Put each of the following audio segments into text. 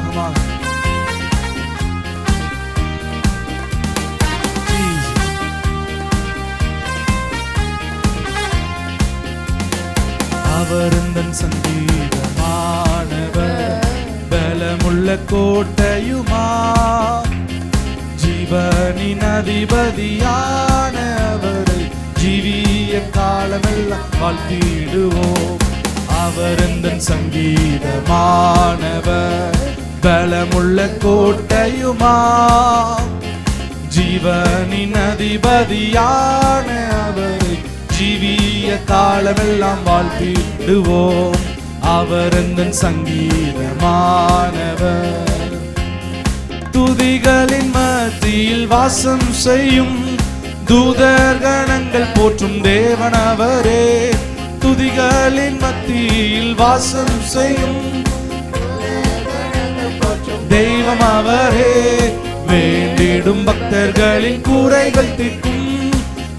உற்சாகமாக அவர் எந்தன் சங்கீதமானவர், பலமுள்ள கோட்டையுமா, ஜீவனின் அதிபதியான அவரை ஜீவிய காலமெல்லாம் வாழ்த்திடுவோம். அவர் எந்தன் சங்கீதமானவர், பலமுள்ள கோட்டையுமா, ஜீவனின் அதிபதியான அவரை ஜீவிய காலமெல்லாம் வாழ்த்திடுவோம். அவர் எந்தன் சங்கீதமானவர். துதிகளின் மத்தியில் வாசம் செய்யும் தூதர்கணங்கள் போற்றும் தேவன் அவரே. துதிகளின் மத்தியில் வாசம் செய்யும் தெய்வம் அவரே. வேண்டிடும் பக்தர்களின் கூரைகள் தீர்க்கும்,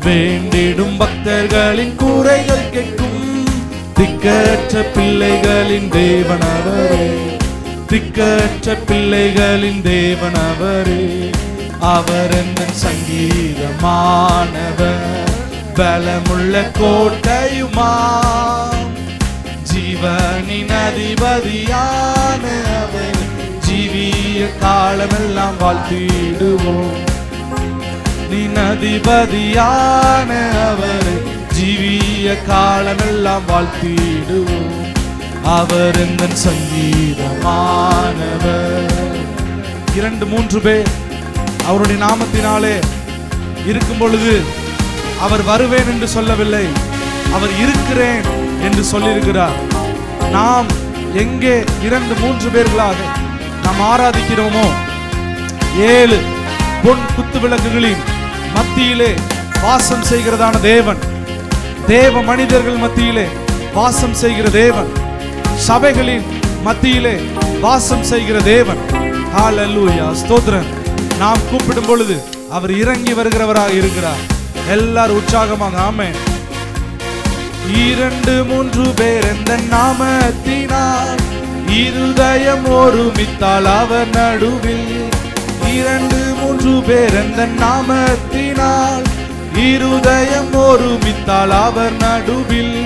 வேண்டிடும் பக்தர்களின் கூரைகள் கேட்கும். திக்கற்ற பிள்ளைகளின் தேவன் அவரே, திக்கற்ற பிள்ளைகளின் தேவன் அவரே. அவர் எந்தன் சங்கீதமானவர், பலமுள்ள கோட்டையுமா, ஜீவனின் அதிபதியான அவர் ஜீவிய காலமெல்லாம் வாழ்த்திடுவோம். நின் அதிபதியான அவர் ஜீவிய காலமெல்லாம் வாழ்த்திடுவோம். அவர் எந்தன் சங்கீதமானவர். 2-3 பேர் அவருடைய நாமத்தினாலே இருக்கும் பொழுது அவர் வருவேன் என்று சொல்லவில்லை, அவர் இருக்கிறேன் என்று சொல்லியிருக்கிறார். நாம் எங்கே 2-3 பேர்களாக நாம் ஆராதிக்கிறோமோ, 7 பொன் குத்து விளக்குகளின் மத்தியிலே வாசம் செய்கிறதான தேவன், தேவ மனிதர்கள் மத்தியிலே வாசம் செய்கிற தேவன், சபைகளின் மத்தியிலே வாசம் செய்கிற தேவன். ஹல்லேலூயா, ஸ்தோத்திரம். நாம் கூப்பிடும் பொழுது அவர் இறங்கி வருகிறவராக இருக்கிறார். எல்லாரும் உற்சாகமாக ஆமென். 2-3 பேர் எந்த நாமத்தினால் இருதயம் ஒருமித்தால் அவர் நடுவில். 2-3 பேர் எந்த நாமத்தினால் இருதயம் ஒருமித்தால் அவர் நடுவில்.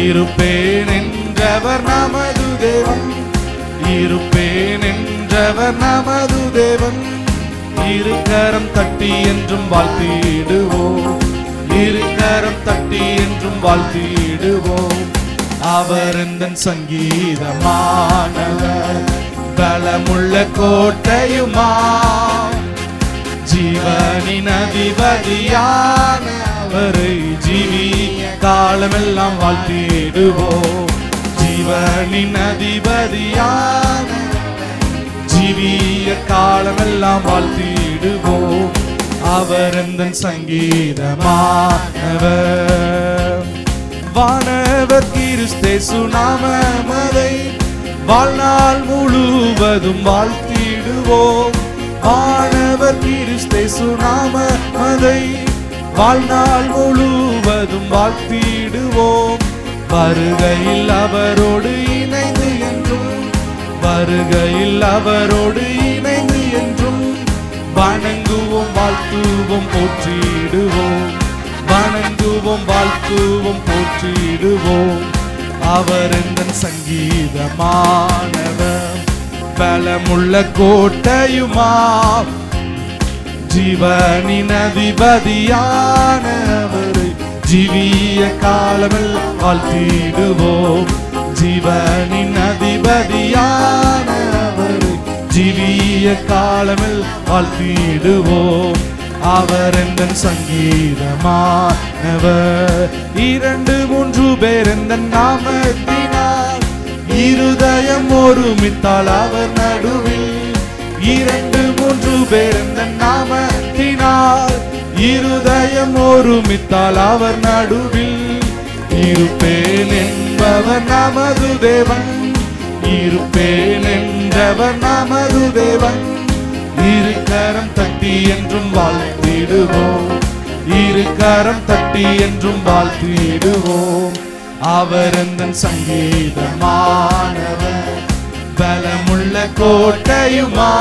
இருப்பேன் என்றவர் நமது தேவன், இருப்பேன் என்றவர் நமது தேவன். இருக்கரம் தட்டி என்றும் வாழ்த்திடுவோம், இருக்கரம் தட்டி என்றும் வாழ்த்திடுவோம். அவர் எந்தன் சங்கீதமானவர், பலமுள்ள கோட்டையுமா, ஜீவனின் அதிபதியான அவரை ஜீவிய காலமெல்லாம் வாழ்த்திடுவோம். ஜீவனின் அதிபதியான ஜீவிய காலமெல்லாம் வாழ்த்திடுவோம். அவர் எந்தன் சங்கீதமானவர். வானவர் கிறிஸ்தேசு நாமமதை வாழ்நாள் முழுவதும் வாழ்த்திடுவோம். வானவர் கிறிஸ்தேசு நாமமதை வாழ்நாள் முழுவதும் வாழ்த்திடுவோம். வருகையில் அவரோடு இணைந்து என்றும், வருகையில் அவரோடு இணைந்து என்றும் வணங்குவோம், வாழ்த்துவோம், போற்றிடுவோம். வணங்குவோம், வாழ்த்துவோம், போற்றிடுவோம். அவர் எந்தன் சங்கீதமானவர், பலமுள்ள கோட்டையுமா, ஜீவனின் அதிபதியான அவரை ஜீவிய காலமெல்லாம் வாழ்த்திடுவோம். ஜீவனின் அதிபதியான அவரை ஜீவிய காலமெல்லாம் வாழ்த்திடுவோம். அவர் எந்தன் சங்கீதமானவர். 2-3 பேர் எந்தன் நாமத்தினால் இருதயம் ஒருமித்தால் அவர் நடுவில். 2-3 பேர் எந்தன் நாமத்தினால் இருதயம் ஒருமித்தால் அவர் நடுவில். இருப்பேன் என்பவர் நமது தேவன், இருப்பேன் என்றவர் நமது தேவன். இருக்கரம் தட்டி என்றும் வாழ்த்திடுவோம், இருக்கரம் தட்டி என்றும் வாழ்த்திடுவோம். அவர் எந்தன் சங்கீதமானவர், பலமுள்ள கோட்டையுமா,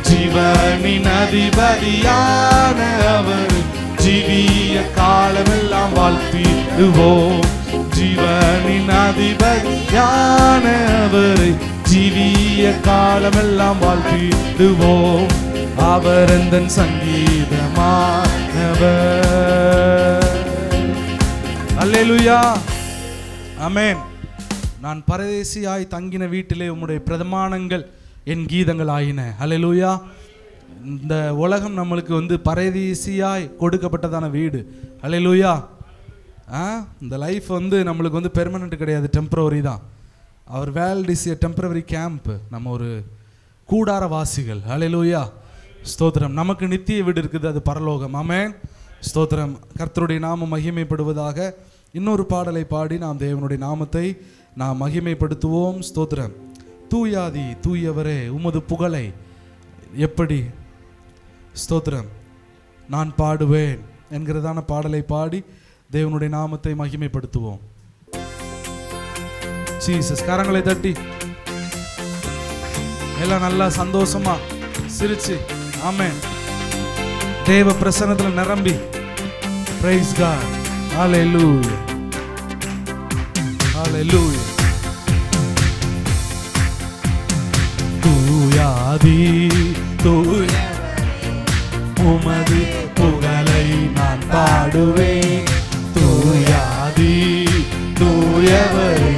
ஜீவனின் அதிபதியான அவர் ஜீவிய காலமெல்லாம் வாழ்த்திடுவோம். ஜீவனின் அதிபதியான அவரை ஜீவிய காலமெல்லாம் வாழ்த்திடுவோம். அவர் எந்தன் சங்கீதமானவர். அல்லேலூயா, ஆமென். நான் பரதேசியாய் தங்கின வீட்டிலே உம்முடைய பிரமாணங்கள் என் கீதங்கள் ஆயின. அல்லேலூயா. இந்த உலகம் நம்மளுக்கு பரதேசியாய் கொடுக்கப்பட்டதான வீடு. அல்லேலூயா. இந்த லைஃப் நம்மளுக்கு பெர்மனண்ட் கிடையாது, டெம்பரவரி தான். அவர் world is a temporary camp. நம்ம ஒரு கூடார வாசிகள். அல்லேலூயா, ஸ்தோத்திரம். நமக்கு நித்திய வீடு இருக்குது, அது பரலோகம். ஆமென், ஸ்தோத்திரம். கர்த்தருடைய நாமம் மகிமைப்படுவதாக. இன்னொரு பாடலை பாடி நாம் தேவனுடைய நாமத்தை நாம் மகிமைப்படுத்துவோம். ஸ்தோத்திரம். தூயாதி தூயவரே உமது புகழை எப்படி ஸ்தோத்திரம் நான் பாடுவேன் என்கிறதான பாடலை பாடி தேவனுடைய நாமத்தை மகிமைப்படுத்துவோம். ஜீசஸ். கரங்களை தட்டி எல்லாம் நல்லா சந்தோஷமா சிரிச்சு ஆமென் தேவ பிரசன்னத்துல நிரம்பி பிரைஸ் காட். ஹalleluya, ஹalleluya. தூயாதி தூயவரே உமது புகழை நான் பாடுவேன். தூயாதி தூயவரே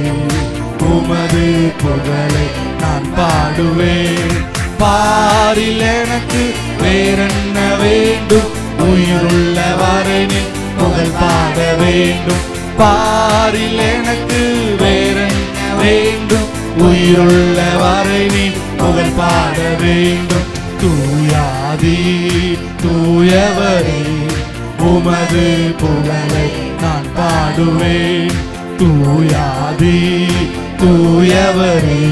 உமது புகழை நான் பாடுவேன். பாரில் எனக்கு வேறென்ன வேண்டும், உயிருள்ளவரை நின் புகழ் பாட வேண்டும். பாரில் எனக்கு வேறென்ன வேண்டும், உயிருள்ளவரை நின் புகழ் பாட வேண்டும். தூயாதி தூயவரே உமது புகழை நான் பாடுவேன். தூயாதி தூயவரே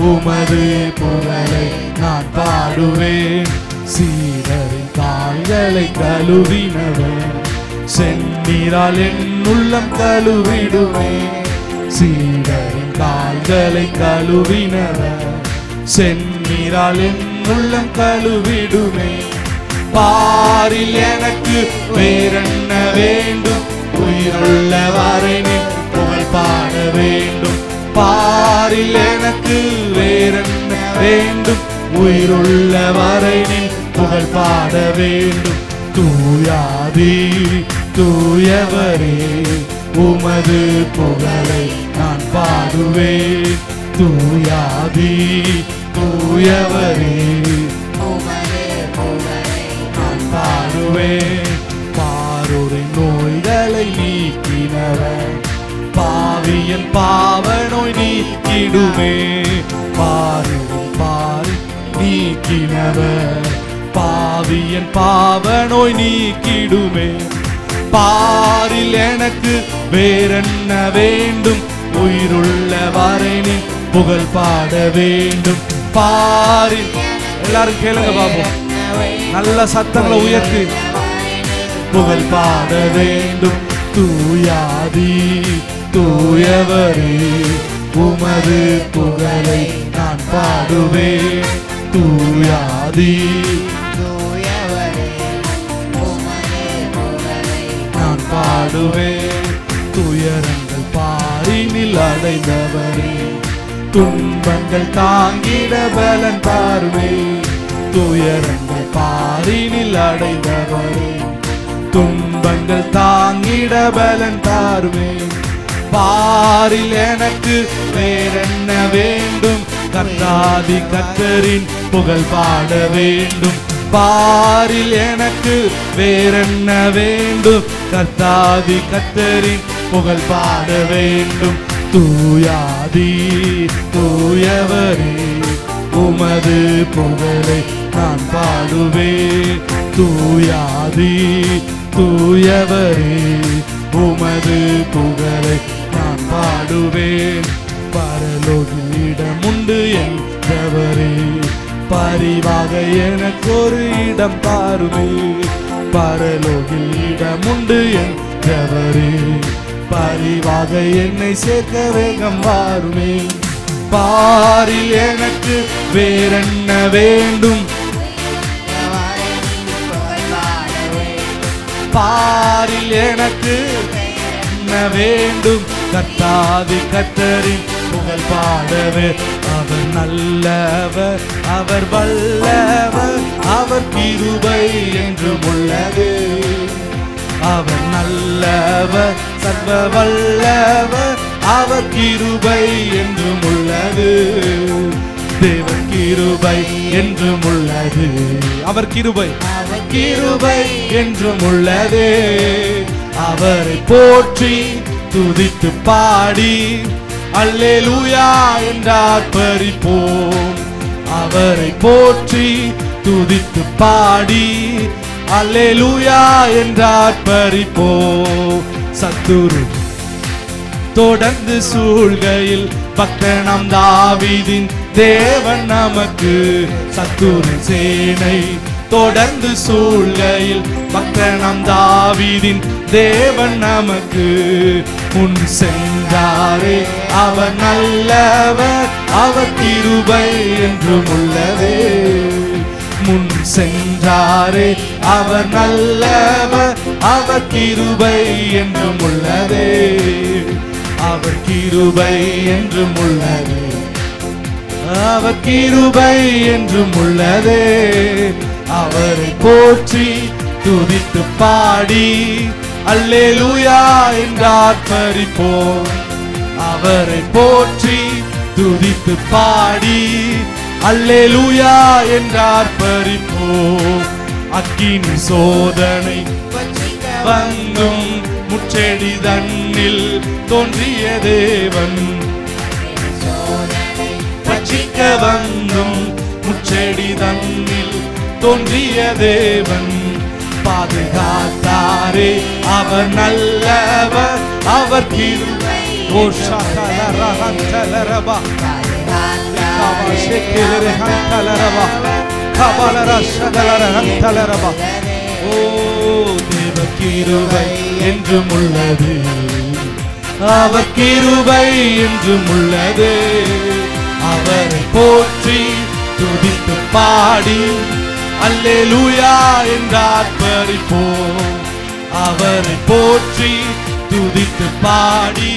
உமது புகழை நான் பாடுவேன். சீடரின் கால்களை கழுவினவர் செந்நீரால் என் உள்ளம் கழுவிடுவேன். சீடரின் கால்களை கழுவினவர் செந்நீரால் என் உள்ளம் கழுவிடுவேன். பாரில் எனக்கு வேறென்ன வேண்டும், உயிருள்ளவரை நின் புகழ் பாட வேண்டும். பாரில் எனக்கு வேறென்ன வேண்டும், உயிருள்ளவரை நின் புகழ் பாட வேண்டும். தூயாதி தூயவரே உமது புகழை நான் பாடுவேன். தூயாதி தூயவரே உமது புகழை நான் பாடுவேன். பாரோரின் நோய்களை நீக்கினவர் பாவியன் பாவ நோய் நீக்கிடுமே. பாரின் பாரி நீக்கினவர் பாவியன் பாவ நோய் நீக்கிடுமே. பாரில் எனக்கு வேறென்ன வேண்டும், உயிருள்ளவரை நின் புகழ் பாட வேண்டும். பாரில் எல்லாரும் கேளுங்க பாப்போம், நல்ல சத்தங்களை உயர்த்தி புகழ் பாட வேண்டும். தூயாதி தூயவரே உமது புகழை நான் பாடுவேன். தூயாதி தூயவரே உமது புகழை நான் பாடுவேன். துயரங்கள் பாரினில் அடைந்தவரே துன்பங்கள் தாங்கிட பலன் தாருவே. துயரங்கள் பாரினில் அடைந்தவரே துன்பங்கள் தாங்கிட பலன் தாருவே. பாரில் எனக்கு வேறென்ன வேண்டும், கர்த்தாதி கர்த்தரின் புகழ் பாட வேண்டும். பாரில் எனக்கு வேறென்ன வேண்டும், கர்த்தாதி கர்த்தரின் புகழ் பாட வேண்டும். தூயாதி தூயவரே உமது புகழை நான் பாடுவேன். தூயாதி தூயவரே உமது புகழை நான் பாடுவேன். பரலோகில் இடமுண்டு என்றவரே பரிவாக எனக்கு ஒரு இடம் தாருமே. பரலோகில் இடமுண்டு என்றவரே பரிவாக என்னை சேர்க்க வேகம் வாருமே. பாரில் எனக்கு வேறென்ன வேண்டும், பாரில் எனக்கு என்ன வேண்டும், கர்த்தாதி கர்த்தரின் புகழ் பாடவே. அவர் நல்லவர், அவர் வல்லவர், அவர் கிருபை என்றும் உள்ளது. அவர் நல்லவர், சர்வ வல்லவர், அவர் கிருபை என்றும் உள்ளது. தேவன் கிருபை என்றும் உள்ளது. அவர் கிருபை, அவர் கிருபை என்றும் உள்ளது. அவரை போற்றி துதித்து பாடி அல்லேலூயா என்றார்ப்பரிப்போம். அவரை போற்றி துதித்து பாடி அல்லேலூயா என்றார்ப்பரிப்போம். சத்துரு தொடர்ந்து சூழ்கையில் பக்தனாம் தாவீதின் தேவன் நமக்கு. சத்துரு சேனை தொடர்ந்து சூழ்கையில் பக்தனாம் தாவீதின் தேவன் நமக்கு. முன் சென்றாரே அவர் நல்லவர், அவர் கிருபை என்றும் உள்ளதே. முன் சென்றாரே அவர் நல்லவர், அவர் கிருபை என்றும் உள்ளதே. அவர் கிருபை என்றும் உள்ளதே, அவர் கிருபை என்றும் உள்ளதே. அவரை போற்றி துதித்து பாடி அல்லேலூயா என்றார்ப்பரிப்போம். அவரை போற்றி துதித்து பாடி அல்லேலூயா என்றார்ப்பரிப்போம். அக்கினி சோதனை வந்தும் முச்செடி தன்னில் தோன்றிய தேவன், பட்சிக்க வந்தும் முச்செடி தன்னில் தோன்றிய தேவன். பாதுகாத்தாரே அவர் நல்லவர், அவர் கிருபை. ஓ ஷகலரஹந்தலரபா காபாஷேகலரஹந்தலரபா காபாலரஷகலரஹந்தலரபா. ஓ தேவ கிருபை என்றும் உள்ளது, அவர் கிருபை என்றும் உள்ளது. அவரை போற்றி துதித்து பாடி அல்லேலூயா என்றார்ப்பரிப்போம். அவரை போற்றி துதித்து பாடி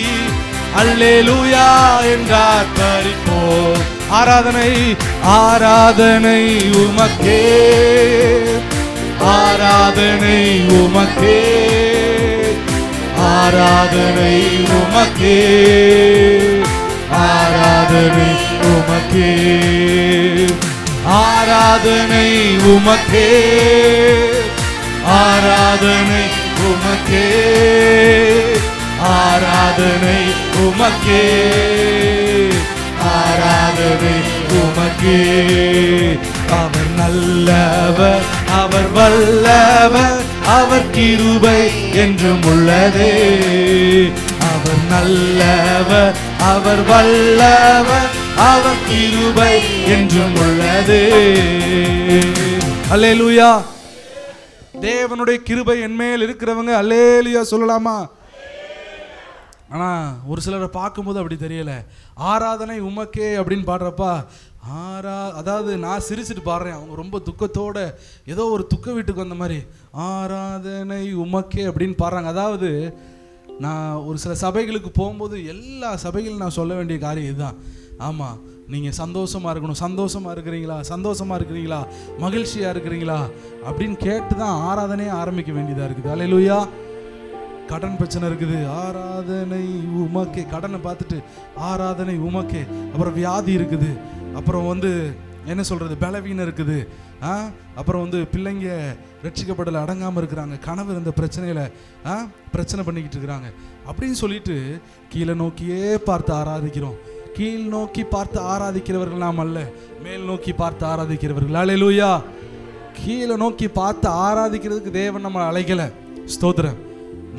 அல்லேலூயா என்றார்ப்பரிப்போம். ஆராதனை ஆராதனை உமக்கே, ஆராதனை உமக்கே, ஆராதனை உமக்கே, ஆராதனை உமக்கே, ஆராதனை உமக்கே, ஆராதனை உமக்கே, ஆராதனை உமக்கே, ஆராதனை உமக்கே. அவர் நல்லவர், அவர் வல்லவர், அவர் கிருபை என்றும் உள்ளதே. அவர் நல்லவர், அவர் வல்லவர், அவர் கிருபை என்றும் உள்ளது. அல்லேலூயா. தேவனுடைய கிருபை என்மேல் இருக்கிறவங்க அல்லேலூயா சொல்லலாமா? ஆனா ஒரு சிலரை பார்க்கும்போது அப்படி தெரியல. ஆராதனை உமக்கே அப்படின்னு பாடுறப்பா அதாவது நான் சிரிச்சுட்டு பாடுறேன், அவங்க ரொம்ப துக்கத்தோட ஏதோ ஒரு துக்க வீட்டுக்கு வந்த மாதிரி ஆராதனை உமக்கே அப்படின்னு பாடுறாங்க. அதாவது நான் ஒரு சில சபைகளுக்கு போகும்போது எல்லா சபைகளும் நான் சொல்ல வேண்டிய காரியம் இதுதான். ஆமாம், நீங்கள் சந்தோஷமாக இருக்கணும். சந்தோஷமாக இருக்கிறீங்களா, சந்தோஷமாக இருக்கிறீங்களா, மகிழ்ச்சியாக இருக்கிறீங்களா அப்படின்னு கேட்டு தான் ஆராதனையே ஆரம்பிக்க வேண்டியதாக இருக்குது. அல்லேலூயா. கடன் பிரச்சனை இருக்குது, ஆராதனை உமக்கே. கடனை பார்த்துட்டு ஆராதனை உமக்கே. அப்புறம் வியாதி இருக்குது, அப்புறம் என்ன சொல்கிறது, பலவீனம் இருக்குது, அப்புறம் பிள்ளைங்க ரட்சிக்கப்படலை, அடங்காமல் இருக்கிறாங்க, கனவு இந்த பிரச்சனையில் பிரச்சனை பண்ணிக்கிட்டு இருக்கிறாங்க அப்படின்னு சொல்லிட்டு கீழே நோக்கியே பார்த்து ஆராதிக்கிறோம். கீழ் நோக்கி பார்த்து ஆராதிக்கிறவர்கள் நாம் அல்ல, மேல் நோக்கி பார்த்து ஆராதிக்கிறவர்கள். அல்லேலூயா. கீழே நோக்கி பார்த்து ஆராதிக்கிறதுக்கு தேவன் நம்ம அழைக்கலை. ஸ்தோத்திரம்.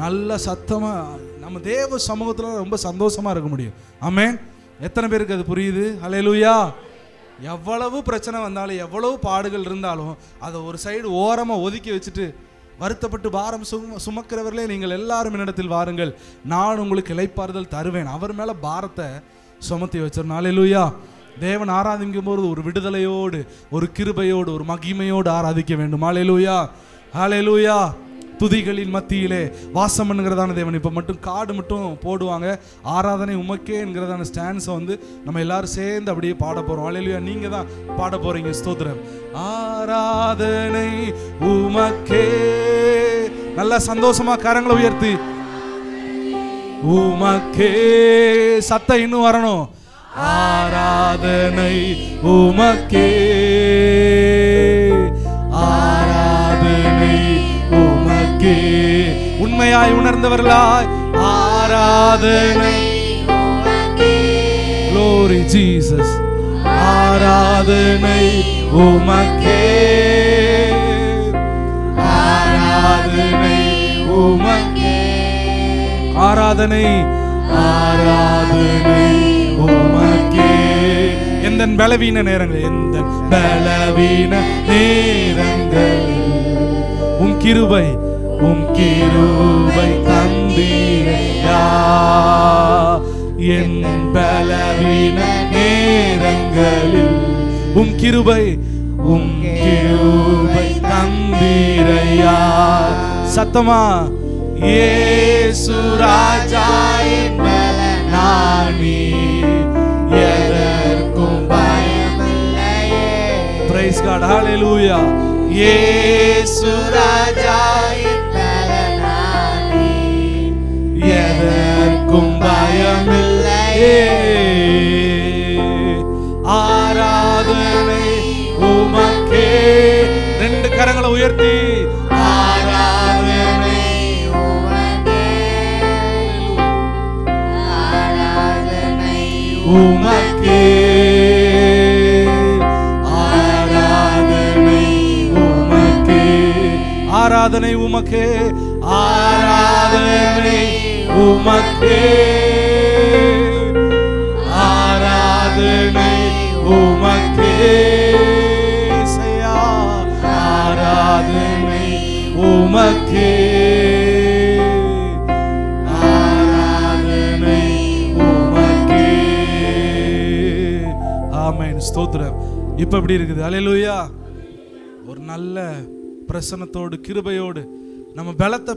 நல்ல சத்தமாக நம்ம தேவ சமூகத்தில் ரொம்ப சந்தோஷமாக இருக்க முடியும். ஆமென். எத்தனை பேருக்கு அது புரியுது? அல்லேலூயா. எவ்வளவு பிரச்சனை வந்தாலும், எவ்வளவு பாடுகள் இருந்தாலும் அதை ஒரு சைடு ஓரமாக ஒதுக்கி வச்சுட்டு வருத்தப்பட்டு பாரம் சுமக்கிறவர்களே நீங்கள் எல்லாரும் என்னிடத்தில் வாருங்கள், நான் உங்களுக்கு இளைப்பாறுதல் தருவேன். அவர் மேலே பாரத்தை சுமத்தி வச்சிடணும். அல்லேலூயா. தேவன் ஆராதிக்கும் போது ஒரு விடுதலையோடு, ஒரு கிருபையோடு, ஒரு மகிமையோடு ஆராதிக்க வேண்டும். அல்லேலூயா, அல்லேலூயா. துதிகளின் மத்தியிலே வாசம் என்கிறதான தேவன். இப்போ மட்டும் கார்டு மட்டும் போடுவாங்க, ஆராதனை உமக்கே என்கிறதான ஸ்டான்ஸை வந்து நம்ம எல்லாரும் சேர்ந்து அப்படியே பாட போகிறோம். அல்லேலூயா. நீங்கள் தான் பாட போகிறீங்க. ஸ்தோத்திரம். ஆராதனை உமக்கே. நல்லா சந்தோஷமா கரங்களை உயர்த்தி உமக்கே. சத்தம் இன்னும் வரணும். ஆராதனை உமக்கே, ஆராதனை உமக்கே. உண்மையாய் உணர்ந்தவர்களாய் ஆராதனை. Glory Jesus. ஆராதனை உமக்கே, ஆராதனை உமக்கே. ஆராதனை, ஆராதனை உமக்கே. எந்த பலவீன நேரங்கள், எந்த பலவீன நேரங்கள் உம் கிருபை, உம் கிருபை தந்தீரையா. என் பலவீன நேரங்களில் உம் கிருபை, உம் கிருபை தந்தீரையா. சத்தமா. இயேசு ராஜா என் பலனானி, எதற்கும் பயமில்லையே. Praise God. Hallelujah. இயேசு ராஜா என் பலனானி, எதற்கும் பயமில்லையே. ஆராதனை உமக்கே. ரெண்டு கரங்களை உயர்த்தி ஆராதனை உமக்கே, ஆராதனை உமக்கே, ஆராதனை உமக்கே. ஆராதனை உமக்கே, ஆராதனை உமக்கே, ஆராதனை உமக்கே. ஆராதனை உமக்கே, ஆராதனை உமக்கே. ஆமென். ஸ்தோத்திரம். இப்ப எப்படி இருக்குது? அல்லேலூயா. ஒரு நல்ல பிரசன்னத்தோடு, கிருபையோடு நம்ம பலத்தை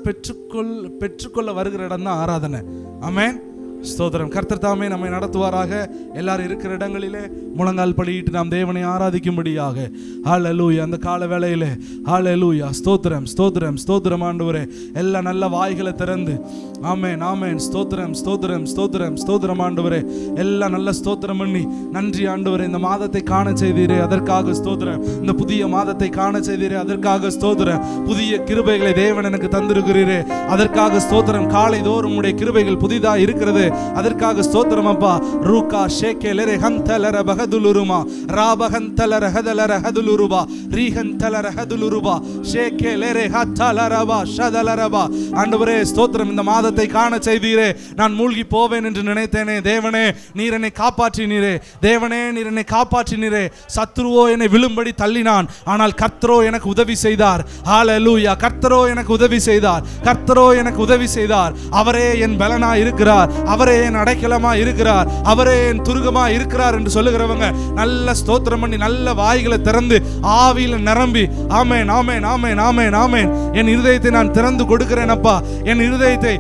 பெற்றுக்கொள்ள வருகிற இடம் தான் ஆராதனை. ஆமென். ஸ்தோத்திரம். கர்த்தர் தாமே நம்மை நடத்துவாராக. எல்லாரும் இருக்கிற இடங்களிலே முழங்கால் படியிட்டு நாம் தேவனை ஆராதிக்கும்படியாக. ஹல்லேலூயா. அந்த கால வேளையிலே ஹல்லேலூயா. ஸ்தோத்திரம், ஸ்தோத்திரம், ஸ்தோத்திரம் ஆண்டவரே. எல்லா நல்ல வாய்களை திறந்து ஆமென், ஆமென். ஸ்தோத்திரம், ஸ்தோத்திரம், ஸ்தோத்திரம், ஸ்தோத்திரம் ஆண்டவரே. எல்லாம் நல்ல ஸ்தோத்திரம் பண்ணி நன்றி ஆண்டவரே. இந்த மாதத்தை காண செய்தீரே, அதற்காக ஸ்தோத்திரம். இந்த புதிய மாதத்தை காண செய்தீரே, அதற்காக ஸ்தோத்திரம். புதிய கிருபைகளை தேவன் எனக்கு தந்திருக்கிறீரே, அதற்காக ஸ்தோத்திரம். காலை தோறும் உடைய கிருபைகள் புதிதா இருக்கிறது, அதற்காக ஸ்தோத்திரம் அப்பா. ரூகா ஷேகேலரே ஹந்தலர பகதுலுருமா ராபஹந்தலர ஹதலர ஹதுலுருபா ரீஹந்தலர ஹதுலுருபா ஷேகேலரே ஹத்தலரபா ஷதலரபா. ஆண்டவரே ஸ்தோத்திரம். இந்த மாதத்தை காண செய்தீரே. நான் மூழ்கி போவேன் என்று நினைத்தேனே, தேவனே நீர் என்னை காப்பாற்றினீரே. தேவனே நீர் என்னை காப்பாற்றினீரே. சத்துருவோ என்னை விழும்படி தள்ளினான், ஆனால் கர்த்தரோ எனக்கு உதவி செய்தார். ஹல்லேலூயா. கர்த்தரோ எனக்கு உதவி செய்தார், கர்த்தரோ எனக்கு உதவி செய்தார். அவரே என் பலனா இருக்கிறார், அவரே என் அடைக்கலமா இருக்கிறார், அவரே என் துருகமா இருக்கிறார் என்று சொல்லுகிறவங்க நல்ல ஸ்தோத்திரம் பண்ணி நல்ல வாய்களை திறந்து ஆவியில நிரம்பி ஆமென், ஆமென், ஆமென், ஆமென், ஆமென். என் இருதயத்தை நான் திறந்து கொடுக்கிறேன் அப்பா. என் இருதயத்தை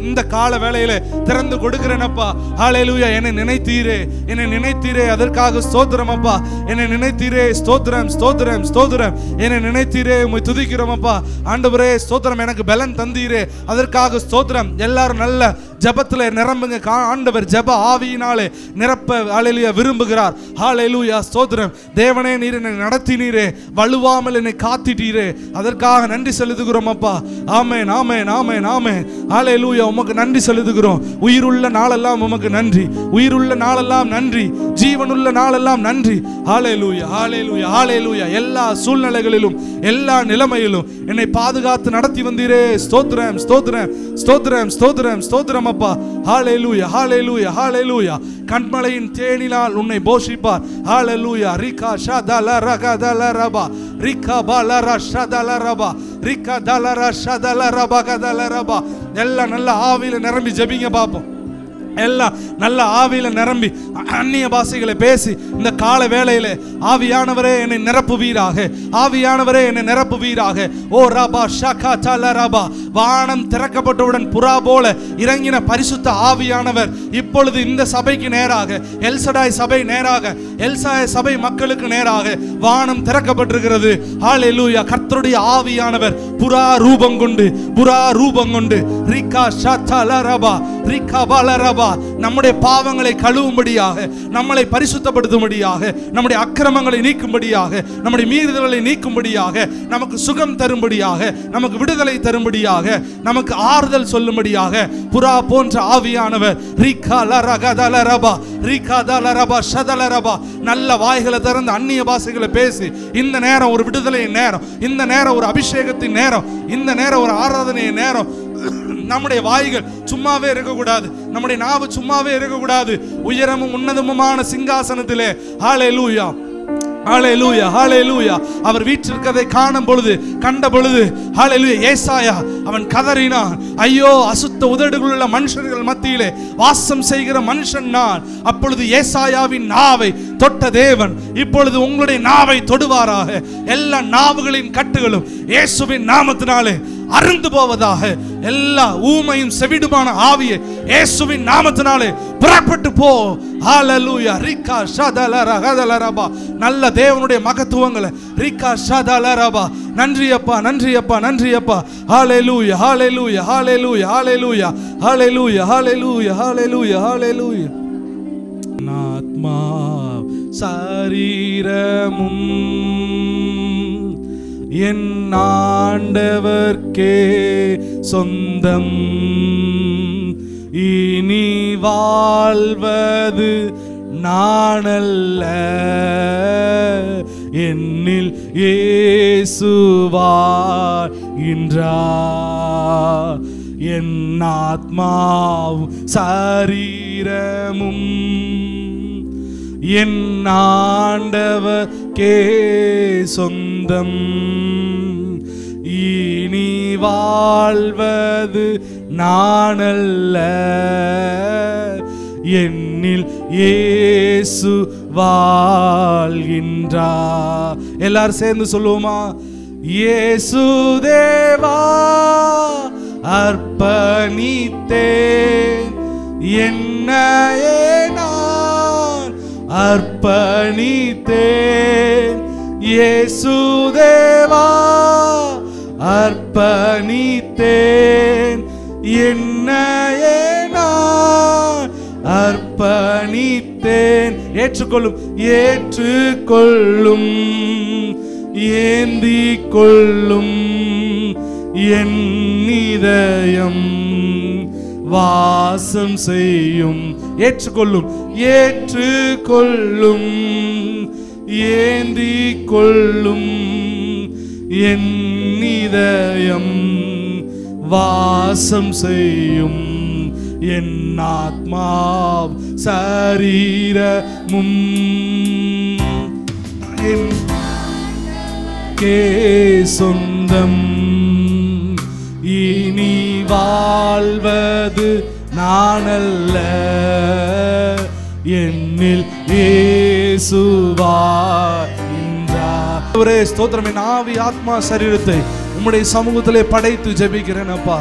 இந்த கால வேளையில திறந்து கொடுக்கிறேன் அப்பா. ஹல்லேலூயா. என்னை நினைத்தீரே, என்னை நினைத்தீரே, அதற்காக ஸ்தோத்திரம் அப்பா. என்னை நினைத்தீரே. ஸ்தோத்திரம், ஸ்தோத்திரம், ஸ்தோத்திரம். என்னை நினைத்தீரே, உம்மை துதிக்கிறோம் அப்பா. ஆண்டவரே ஸ்தோத்திரம். எனக்கு பலன் தந்தீரே, அதற்காக ஸ்தோத்திரம். எல்லாரும் நல்ல ஜபத்துல நிரம்புங்க. ஆண்டவர் ஜப ஆவியினாலே நிரப்ப ஹல்லேலூயா விரும்புகிறார். ஹல்லேலூயா. ஸ்தோத்திரம். தேவனே நீர் என்னை நடத்தினீரே, வலுவாமல் என்னை காத்திட்டீரே, அதற்காக நன்றி செலுத்துகிறோம் அப்பா. ஆமென், ஆமென், ஆமென், ஆமென். ஹல்லேலூயா. உமக்கு நன்றி செலுத்துகிறோம். உயிருள்ள நாளெல்லாம் உமக்கு நன்றி, உயிருள்ள நாளெல்லாம் நன்றி, ஜீவனுள்ள நாளெல்லாம் நன்றி. ஹல்லேலூயா, ஹல்லேலூயா, ஹல்லேலூயா. எல்லா சூழ்நிலைகளிலும் எல்லா நிலைமையிலும் என்னை பாதுகாத்து நடத்தி வந்தீரே. ஸ்தோத்திரம், ஸ்தோத்திரம், ஸ்தோத்திரம், ஸ்தோத்திரம், ஸ்தோத்திரம் அப்பா. ஹல்லேலூயா, ஹல்லேலூயா, ஹல்லேலூயா. கண்மலையின் தேனினால் உன்னை போஷிப்பார். ஹல்லேலூயா. ரிகா ஷதல ரகதல ரபா ரிகா பலர ஷதல ரபா ரிகா தலர ஷதல ரபா கதல ரபா. எல்லாம் நல்ல ஆவியில நிரம்பி ஜெபிங்க பாப்போம். எல்லாம் நல்ல ஆவியில நிரம்பி அந்நிய பாஷைகளை பேசி இந்த கால வேளையில ஆவியானவரே என்னை நிரப்புவீராக, ஆவியானவரே என்னை நிரப்புவீராக. ஓ ரபா ஷகா தல ரபா. வானம் திறக்கப்பட்டவுடன் புறா போல இறங்கின பரிசுத்த ஆவியானவர் இப்பொழுது இந்த சபைக்கு நேராக, எல்சடாய் சபை நேராக, எல்சாய் சபை மக்களுக்கு நேராக வானம் திறக்கப்பட்டிருக்கிறது. ஹல்லேலூயா. கர்த்தருடைய ஆவியானவர் புறா ரூபம் கொண்டு ரிகா ஷதல ரபா ரிகா பல ரபா நம்முடைய பாவங்களை கழுவும்படியாக, நம்மளை பரிசுத்தப்படுத்தும்படியாக, நம்முடைய அக்கிரமங்களை நீக்கும்படியாக, நம்முடைய மீறுதல்களை நீக்கும்படியாக, நமக்கு சுகம் தரும்படியாக, நமக்கு விடுதலை தரும்படியாக, நமக்கு ஆறுதல் சொல்லும்படியாக புறா போன்ற ஆவியானவர் ரிகா லரகதல ரபா ரிகா தல ரபா ஷதல ரபா நல்ல வாய்களை திறந்து அந்நிய பாஷைகளை பேசி இந்த நேரம் ஒரு விடுதலையின் நேரம், இந்த நேரம் ஒரு அபிஷேகத்தின் நேரம், இந்த நேரம் ஒரு ஆராதனையின் நேரம். நம்முடைய வாய்கள் சும்மாவே இருக்கக்கூடாது, நம்முடைய நாவு சும்மாவே இருக்கக்கூடாது. உயரமும் உன்னதமுமான சிங்காசனத்திலே ஹல்லேலூயா ஹல்லேலூயா ஹல்லேலூயா அவர் வீற்றிருக்கதை கண்ட பொழுது ஹல்லேலூயா ஏசாயா அவன் கதறினான், ஐயோ அசுத்த உதடுகளுள்ள மனுஷர்கள் மத்தியிலே வாசம் செய்கிற மனுஷன் நான். அப்பொழுது ஏசாயாவின் நாவை தொட்ட தேவன் இப்பொழுது உங்களுடைய நாவை தொடுவாராக. எல்லா நாவுகளின் கட்டுகளும் இயேசுவின் நாமத்தினாலே அருந்து போவதாக. எல்லா ஊமையும் செவிடுமான ஆவியே இயேசுவின் நாமத்தினாலே புறப்பட்டு போ. ஹல்லேலூயா. ரிகா ஷதல ரகதல ரபா. நல்ல தேவனுடைய மகத்துவங்களை ரிகா ஷதல ரபா. நன்றி அப்பா, நன்றி அப்பா, நன்றி அப்பா. ஹல்லேலூயா ஹல்லேலூயா ஹல்லேலூயா ஹல்லேலூயா ஹல்லேலூயா ஹல்லேலூயா ஹல்லேலூயா ஹல்லேலூயா. ஆத்மா சரீரமும் என் ஆண்டவர்க்கே சொந்தம். இனி வாழ்வது நானல்ல, என்னில் இயேசு வாழ்கின்றார். என் ஆத்மாவும் சரீரமும் என் ஆண்டவர்க்கே சொந்தம். இனி வாழ்வது நானல்ல, என்னில் இயேசு வாழ்கின்றார். எல்லாரும் சேர்ந்து சொல்லுவோமா? இயேசு தேவா அர்ப்பணித்தேன், என்னையே நான் அர்ப்பணித்தேன். இயேசு தேவா அர்ப்பணித்தேன், என்னையே நான் அர்ப்பணித்தேன். ஏற்றுக்கொள்ளும் ஏற்றுக்கொள்ளும் ஏந்தி கொள்ளும் என் இதயம் வாசம் செய்யும். ஏற்றுக்கொள்ளும் ஏற்றுக்கொள்ளும் ஏந்தி கொள்ளும் என் இதயம் வாசம் செய்யும். என் ஆத்மா சரீரமும் என் கே சொந்தம். இனி வாழ்வது நானல்ல, என்னில் இயேசு வாழ்கின்றார். ஸ்தோத்திரம். என் ஆவி ஆத்மா சரீரத்தை உம்முடைய சமூகத்திலே படைத்து ஜெபிக்கிறேன் அப்பா.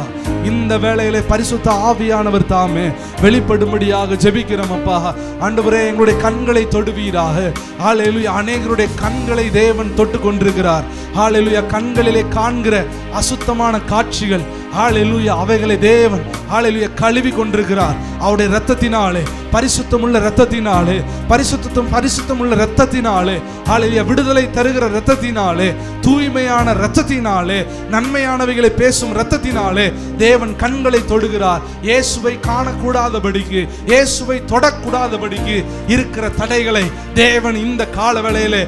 இந்த வேளையிலே பரிசுத்த ஆவியானவர் தாமே வெளிப்படும்படியாக ஜெபிக்கிறோம் அப்பா. ஆண்டவரே, எங்களுடைய கண்களை தொடுவீராக. ஹல்லேலூயா. அநேகருடைய கண்களை தேவன் தொட்டு கொண்டிருக்கிறார். ஹல்லேலூயா. கண்களிலே காண்கிற அசுத்தமான காட்சிகள் ஹல்லேலூயா அவைகளை தேவன் ஹல்லேலூயா கழுவி கொண்டிருக்கிறார். அவருடைய இரத்தத்தினாலே, பரிசுத்தமுள்ள இரத்தத்தினாலே, பரிசுத்தமுள்ள இரத்தத்தினாலே, ஹல்லேலூயா விடுதலை தருகிற இரத்தத்தினாலே, தூய்மையான இரத்தத்தினாலே, நன்மையானவைகளை பேசும் இரத்தத்தினாலே தேவன் கண்களை தொடுகிறார். இயேசுவை காணக்கூடாதபடிக்கு, இயேசுவை தொடக்கூடாதபடிக்கு இருக்கிற தடைகளை தேவன் இந்த கால வேளையிலே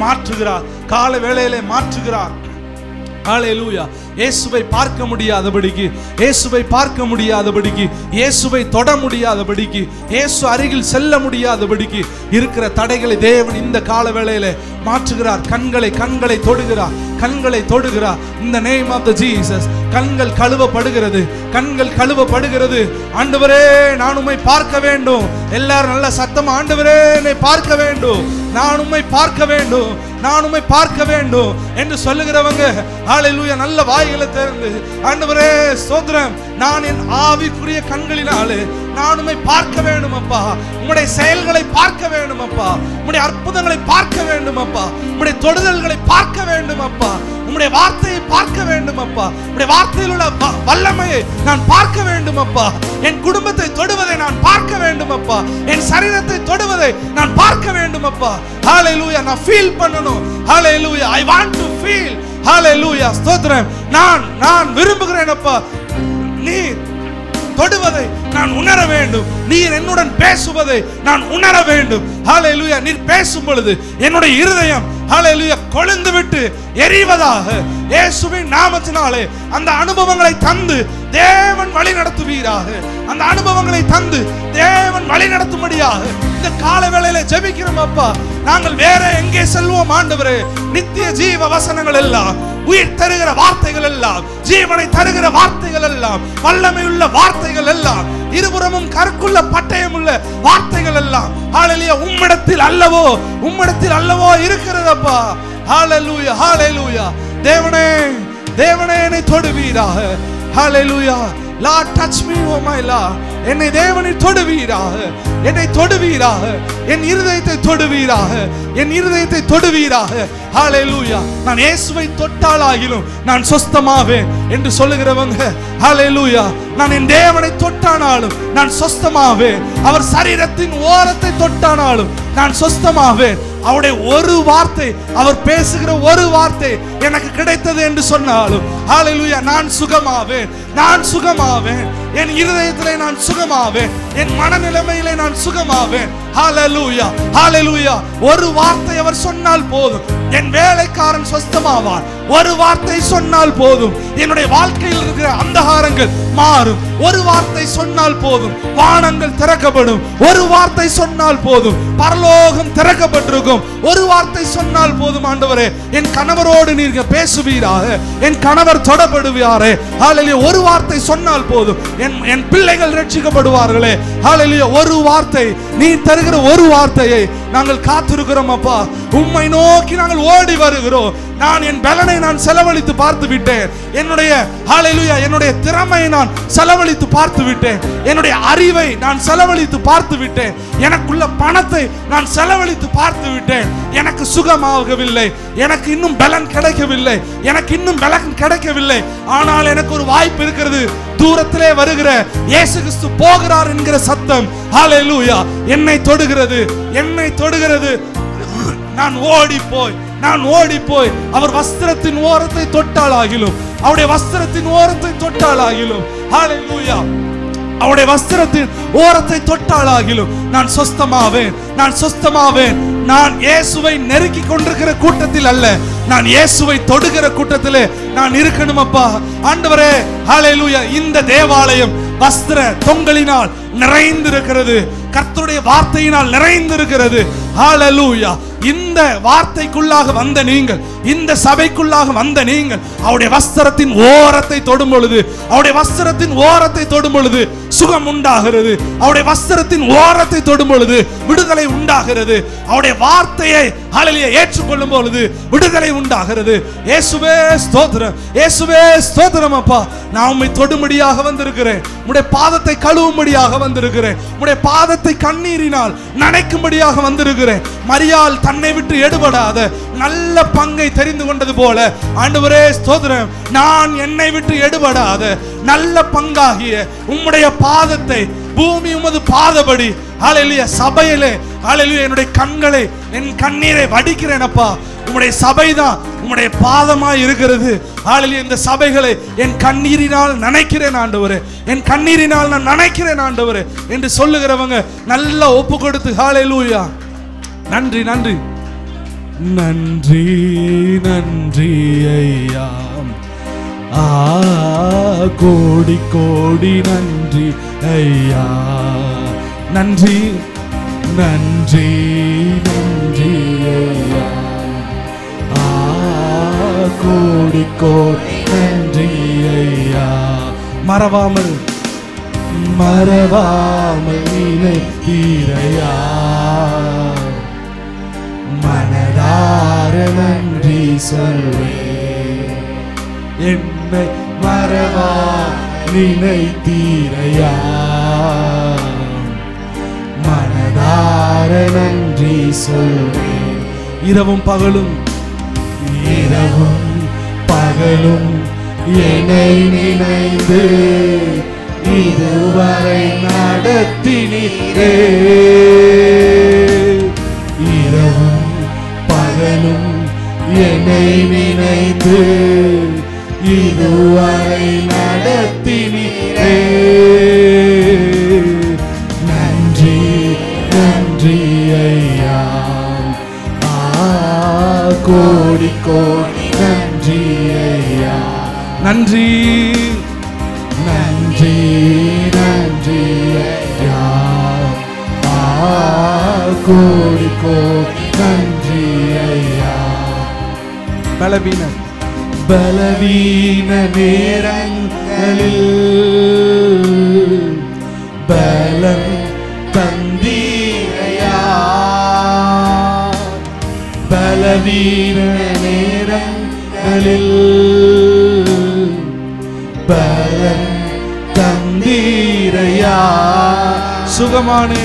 மாற்றுகிறார். கால வேளையிலே மாற்றுகிறார். ஹல்லேலூயா. இயேசுவை பார்க்க முடியாதபடிக்கு, இயேசுவை பார்க்க முடியாதபடிக்கு, இயேசுவை தொட முடியாதபடிக்கு, இயேசு அருகில் செல்ல முடியாதபடிக்கு இருக்கிற தடைகளை தேவன் இந்த கால வேளையில மாற்றுகிறார். கண்களை தொடுகிறார், கண்களை தொடுகிறார். இந்த நேம் ஆஃப் த ஜீசஸ். கண்கள் கழுவப்படுகிறது, கண்கள் கழுவப்படுகிறது. ஆண்டவரே நான் உம்மை பார்க்க வேண்டும். எல்லாரும் நல்ல சத்தமா ஆண்டவரே என்னை பார்க்க வேண்டும், நான் உம்மை பார்க்க வேண்டும், நான் உம்மை பார்க்க வேண்டும் என்று சொல்லுகிறவங்க ஹல்லேலூயா நல்ல வாய்களை திறந்து ஆண்டவரே ஸ்தோத்திரம், நான் என் ஆவிக்குரிய கண்களினாலே நான் உம்மை பார்க்க வேண்டும் அப்பா. உம்முடைய செயல்களை பார்க்க வேண்டும் அப்பா, உம்முடைய அற்புதங்களை பார்க்க வேண்டும் அப்பா, உம்முடைய தொடுதல்களை பார்க்க வேண்டும் அப்பா, உம்முடைய வார்த்தையை பார்க்க வேண்டும் அப்பா, உம்முடைய வார்த்தையில் உள்ள வல்லமையை நான் பார்க்க வேண்டும் அப்பா. என் குடும்பத்தை தொடுவதை நான் பார்க்க வேண்டும் அப்பா, என் சரீரத்தை தொடுவதை நான் பார்க்க வேண்டும் அப்பா. ஹல்லேலூயா நான் ஃபீல் பண்ணணும். ஹல்லேலூயா I want to feel. ஹல்லேலூயா ஸ்தோத்திரம். நான் விரும்புகிறேன் அப்பா, நீ தொடுவதை நான் உணர வேண்டும், நீர் என்னுடன் பேசுவதை நான் உணர வேண்டும். ஹல்லேலூயா நீர் பேசும் பொழுது என்னுடைய இருதயம் ஹல்லேலூயா கொழுந்து விட்டு எரிவதாக இயேசுவின் நாமத்தினாலே அந்த அனுபவங்களை தந்து தேவன் வழி நடத்துவீராக. அந்த அனுபவங்களை தந்து தேவன் வழி நடத்தும்படியாக இந்த கால வேளையில ஜெபிக்கிறோம் அப்பா. நாங்கள் வேற எங்கே செல்வோம் ஆண்டவரே? நித்திய ஜீவ வசனங்கள் எல்லாம், உயிர் தருகிற வார்த்தைகள் எல்லாம், ஜீவனை தருகிற வார்த்தைகள் எல்லாம், வல்லமை உள்ள வார்த்தைகள் எல்லாம், இருபுறமும் கற்குள்ள பட்டயம் உள்ள வார்த்தைகள் எல்லாம் ஹல்லேலூயா உம்மிடத்தில் அல்லவோ, உம்மிடத்தில் அல்லவோ இருக்கிறதப்பா. ஹல்லேலூயா ஹல்லேலூயா. தேவனே தேவனே என்னை தொடுவீராக. ஹல்லேலூயா. Lord touch me oh my Lord. என்னை தேவனே தொடுவீராக, என்னை தொடுவீராக, என் இருதயத்தை தொடுவீராக, என் இருதயத்தை தொடுவீராக. ஹல்லேலூயா. நான் இயேசுவை தொட்டாலாகிலும் நான் சொஸ்தமாவேன் என்று சொல்லுகிறவங்க ஹல்லேலூயா. நான் என் தேவனை தொட்டானாலும் நான் சொஸ்தமாவேன். அவர் சரீரத்தின் ஓரத்தை தொட்டானாலும் நான் சொஸ்தமாவேன். அவருடைய ஒரு வார்த்தை, அவர் பேசுகிற ஒரு வார்த்தை எனக்கு கிடைத்தது என்று சொன்னாலும் ஹல்லேலூயா நான் சுகமாவேன், நான் சுகமாவேன். என் இருதயத்திலே நான் சுகமாவேன், என் மனநிலைமையிலே நான் சுகமாவேன். ஹல்லேலூயா ஹல்லேலூயா. ஒரு வார்த்தை அவர் சொன்னால் போதும், என் வேலைக்காரன் சொஸ்தமாவான். ஒரு வார்த்தை சொன்னால் போதும், என்னுடைய வாழ்க்கையில் இருக்கிற அந்தகாரங்கள் மாறும். ஒரு வார்த்தை சொன்னால் போதும், வானங்கள் திறக்கப்படும். ஒரு வார்த்தை சொன்னால் போதும், பரலோகம் திறக்கப்பட்டிருக்கும். ஒரு வார்த்தை சொன்னால் போதும் ஆண்டவரே, என் கணவரோடு நீங்க பேசுவீராக, என் கணவர் தொடப்படுவாரே. ஹல்லேலூயா. ஒரு வார்த்தை சொன்னால் போதும், என் பிள்ளைகள் ரட்சிக்கப்படுவார்களே. ஹல்லேலூயா. ஒரு வார்த்தை, நீ தருகிற ஒரு வார்த்தையை நாங்கள் காத்திருக்கிறோம் அப்பா. உம்மை நோக்கி நாங்கள் ஓடி வருகிறோம். நான் என் பலனை நான் செலவழித்து பார்த்து விட்டேன். என்னுடைய ஹல்லேலூயா என்னுடைய திறமையை நான் செலவழித்து பார்த்து விட்டேன். என்னுடைய அறிவை நான் செலவழித்து பார்த்து விட்டேன். எனக்குள்ள பணத்தை நான் செலவழித்து பார்த்து விட்டேன். எனக்கு சுகமாகவில்லை, எனக்கு இன்னும் பலன் கிடைக்கவில்லை, எனக்கு இன்னும் பலன் கிடைக்கவில்லை. ஆனால் எனக்கு ஒரு வாய்ப்பு இருக்கிறது. தூரத்திலே வருகிற இயேசு கிறிஸ்து போகிறார் என்கிற சத்தம் ஹல்லேலூயா என்னை தொடுகிறது, என்னை தொடுகிறது. நான் ஓடி போய் அவர் வஸ்திரத்தின் ஓரத்தை தொட்டாலாகிலும், அவருடைய வஸ்திரத்தின் ஓரத்தை தொட்டாலாகிலும் ஹல்லேலூயா அவருடைய வஸ்திரத்தின் ஓரத்தை தொட்டாலாகிலும் நான் சொஸ்தமாவேன், நான் சொஸ்தமாவேன். நான் இயேசுவை நெருக்கி கொண்டிருக்கிற கூட்டத்தில் அல்ல, நான் இயேசுவை தொடுகிற கூட்டத்திலே நான் இருக்கணும் அப்பா. ஆண்டவரே ஹல்லேலூயா. இந்த தேவாலயம் வஸ்திர தொங்கலினால் நிறைந்திருக்கிறது, கர்த்தருடைய வார்த்தையினால் நிறைந்திருக்கிறது. ஹல்லேலூயா. இந்த வார்த்தைக்குள்ளாக வந்த நீங்கள், இந்த சபைக்குள்ளாக வந்த நீங்கள் அவருடைய வஸ்திரத்தின் ஓரத்தை தொடும் பொழுது, அவருடைய வஸ்திரத்தின் ஓரத்தை தொடும் பொழுது சுகம் உண்டாகிறது. அவருடைய வஸ்திரத்தின் ஓரத்தை தொடும் பொழுது விடுதலை உண்டாகிறது. அவருடைய வார்த்தையை ஹல்லேலூயா ஏற்றுக்கொள்ளும் பொழுது விடுதலை உண்டாகிறது. இயேசுவே ஸ்தோத்திரம், இயேசுவே ஸ்தோத்திரம் அப்பா. நான் உம்மை தொடும்படியாக வந்திருக்கிறேன், உம்முடைய பாதத்தை கழுவும்படியாக வந்திருக்கிறேன், உம்முடைய பாதத்தை கண்ணீரினால் நனைக்கும்படியாக வந்திருக்கிறேன். மரியாள் தன்னை விட்டு எடுபடாத நல்ல பங்கை தெரிந்து கொண்டது போல ஆண்டவரே ஸ்தோத்திரம், நான் என்னை விட்டு எடுபடாத நல்ல பங்காகிய உம்முடைய பாதத்தை, பூமி உமது பாதபடி ஹல்லேலூயா சபையிலே ஹல்லேலூயா என்னுடைய கண்களை, என் கண்ணீரை வடிக்கிறேன் அப்பா. உம்முடைய சபைதான் உம்முடைய பாதமாய் இருக்கிறது. ஹல்லேலூயா. இந்த சபைகளை என் கண்ணீரினால் நனைக்கிறேன் ஆண்டவரே, என் கண்ணீரினால் நான் நனைக்கிறேன் ஆண்டவரே என்று சொல்லுகிறவங்க நல்லா ஒப்பு கொடுத்து ஹல்லேலூயா. நன்றி நன்றி நன்றி நன்றி ஐயா. கோடி கோடி நன்றி ஐயா. நன்றி நன்றி நன்றி ஐயா. கோடி கோடி நன்றி ஐயா. மறவாமல் மறவாமல் நினைத்தீரையா. மனதார நன்றி சொல்வே. என்னை மறவா நினைத்தீரையா. மனதார நன்றி சொல்வே. இரவும் பகலும் இரவும் பகலும் என்னை நினைந்து இதுவரை நடத்தினீரே. இரவும் பகலும் என்னை நினைந்து இதுவரை நடத்தினீரே. நன்றி நன்றி ஐயா. கோடி கோடி நன்றி ஐயா. நன்றி நன்றி நன்றி ஐயா. கோடி கோடி நன்றி ஐயா. பலவீன பலவீன நேரங்களில் பலம் தந்தீரையா. பலவீன நேரங்களில் பலம் தந்தீரையா. சுகமானே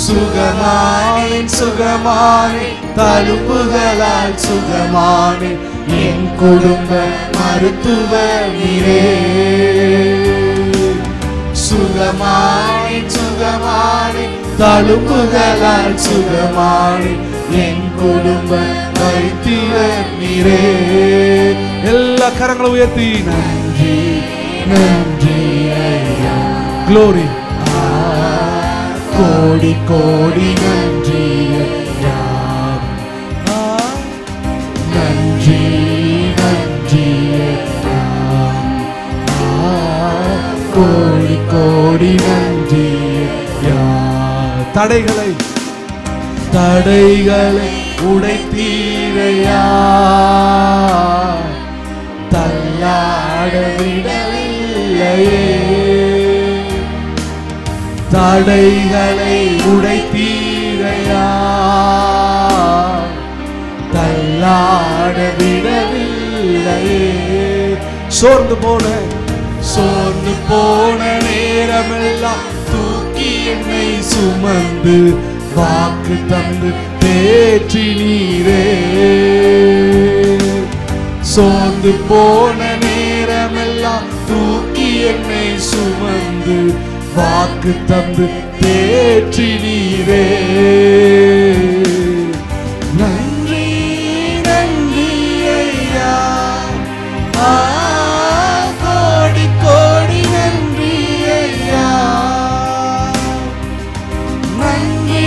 சுகமானே சுகமானே தழும்புகளால் சுகமானே. என் குடும்ப மருத்துவ நீரே. சுகமானே சுகமானே தழும்புகளால் சுகமானே. என் குடும்ப வைத்திய நீரே. எல்லா கரங்களை உயர்த்தி நன்றி நன்றி ஐயா. க்ளோரி. கோடி கோடி நன்றி ஐயா. நன்றி நன்றி ஐயா. கோடி கோடி நன்றி ஐயா. தடைகளை தடைகளை உடைத்தீரையா. தள்ளாட விடவில்லையே. தடைகளை உடைத்தீரையா. தள்ளாட விடவில்லையே. சோர்ந்து போன நேரமெல்லாம் தூக்கி என்னை சுமந்து வாக்கு தந்து தேற்றி நீரே. சோர்ந்து போன நேரமெல்லாம் தூக்கி என்னை சுமந்து வாக்கு தந்து தேற்றி நீரே. நன்றி நன்றி ஐயா. கோடி கோடி நன்றி ஐயா. நன்றி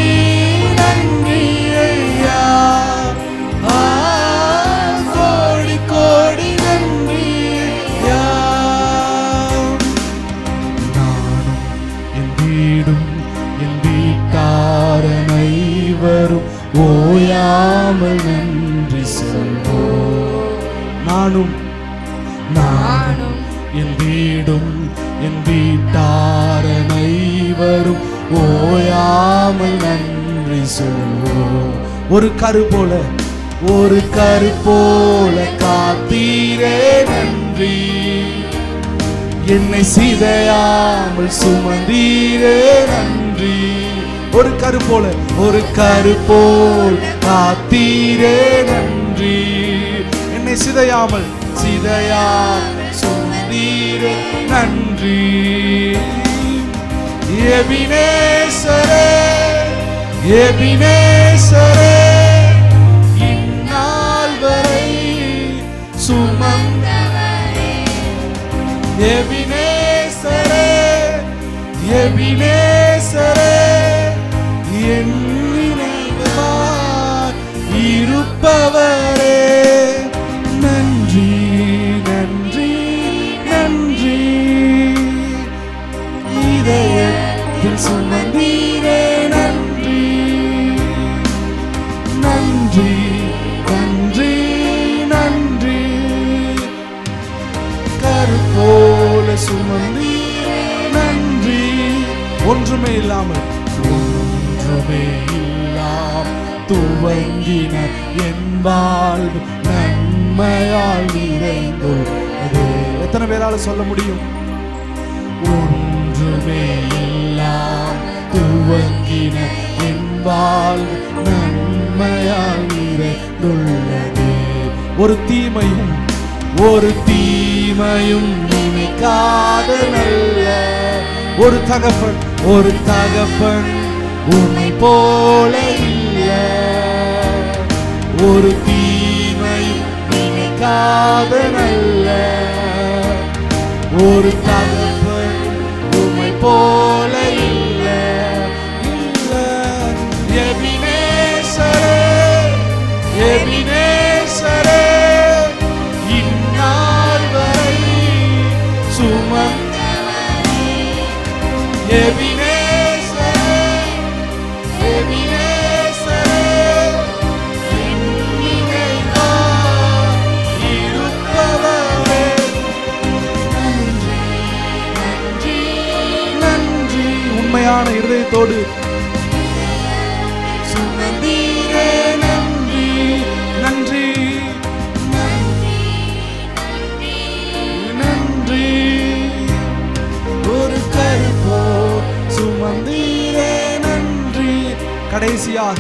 நன்றி ஐயா. கோடி கோடி நன்றி ஐயா. நானும் என் வீடும் என் வீட்டார் அனைவரும் ஓயாமல் நன்றி சொல்வோம். நானும் என் வீடும் என் வீட்டார் அனைவரும் ஓயாமல் நன்றி சொல்வோம். ஒரு கரு போல காத்தீரே நன்றி. என்னை சிதையாமல் சுமந்தீரே நன்றி. ஒரு கரு போல் காத்தீரே நன்றி. என்னை சிதையாமல் சுமந்தீரே நன்றி. எபினேசரே எபினேசரே. இந்நாள் வரை சுமந்தவரே. எபினேசரே எபினேசரே. என் நினைவாய் இருப்பவரே. நன்றி நன்றி என் வாழ்வு நன்மையால் நிறைந்துள்ளது. எத்தனை பேரால சொல்ல முடியும்? ஒன்றுமே எல்லாம் துவங்கின என் வாழ்வு நன்மையால் நிறைந்துள்ளது. ஒரு தீமையும் நினைக்காத நல்ல ஒரு தகப்பன் உன்னை போல இல்லை. ஒரு தீமையும் நினைக்காத நல்ல ஒரு தகப்பன் உம்மை போல இல்லை. எபினேசரே இந்நாள் வரை சுமந்தவரே. எபினேசரே என் நினைவாய் இருப்பவரே. நன்றி உண்மையான இருதயத்தோடு சுமந்தீரே. நன்றி ஒரு கருப்போ சுமந்தீரே. நன்றி. கடைசியாக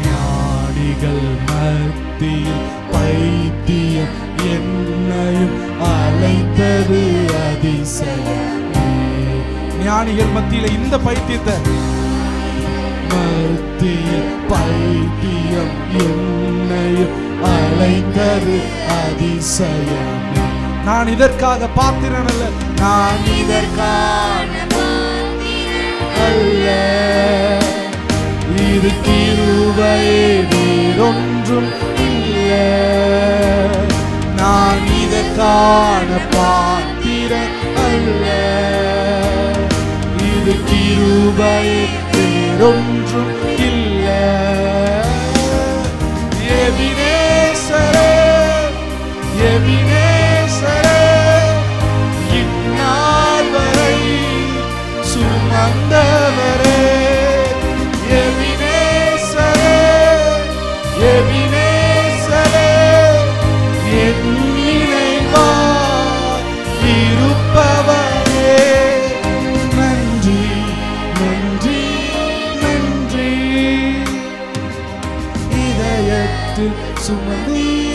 ஞானிகள் மத்தியில் பைத்தியம் என்னையும் அழைத்தது அதிசயமே. ஞானிகள் மத்தியில இந்த பைத்தியத்தை பைத்தியம் என்னையும் அழைத்தது அதிசயமே. நான் இதற்காக பாத்திரன் அல்ல, நான் இதற்கான அல்ல. இது கிருபையே வேறொன்றும் இல்லை. நான் இதற்கான பாத்திரன் அல்ல. இது கிருபையே வேறொன்றும் இல்லை. எபினேசரே இந்நாள் வரை சுமந்தவரே. எபினேசரே என் நினைவாய் இருப்பவரே. நன்றி இதயத்தில் சுமந்தீரே.